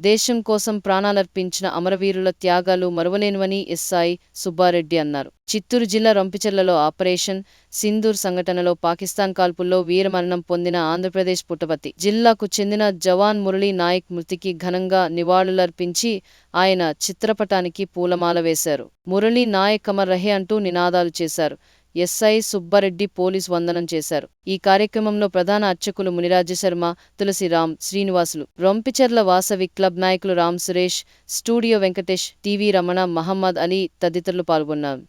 దేశం కోసం ప్రాణాలర్పించిన అమరవీరుల త్యాగాలు మరువలేనివని ఎస్ఐ సుబ్బారెడ్డి అన్నారు. చిత్తూరు జిల్లా రొంపిచెర్లలో ఆపరేషన్ సింధూర్ సంఘటనలో పాకిస్తాన్ కాల్పుల్లో వీరమరణం పొందిన ఆంధ్రప్రదేశ్ పుట్టపర్తి జిల్లాకు చెందిన జవాన్ మురళీ నాయక్ మృతికి ఘనంగా నివాళులర్పించి ఆయన చిత్రపటానికి పూలమాల వేశారు. మురళీ నాయక్ అమర్ రహే అంటూ నినాదాలు చేశారు. ఎస్ఐ సుబ్బారెడ్డి పోలీస్ వందనం చేశారు. ఈ కార్యక్రమంలో ప్రధాన అర్చకులు మునిరాజశర్మ, తులసిరామ్, శ్రీనివాసులు, రొంపిచెర్ల వాసవి క్లబ్ నాయకులు రామ్ సురేష్, స్టూడియో వెంకటేష్, టీవీ రమణ, మహమ్మద్ అలీ తదితరులు పాల్గొన్నారు.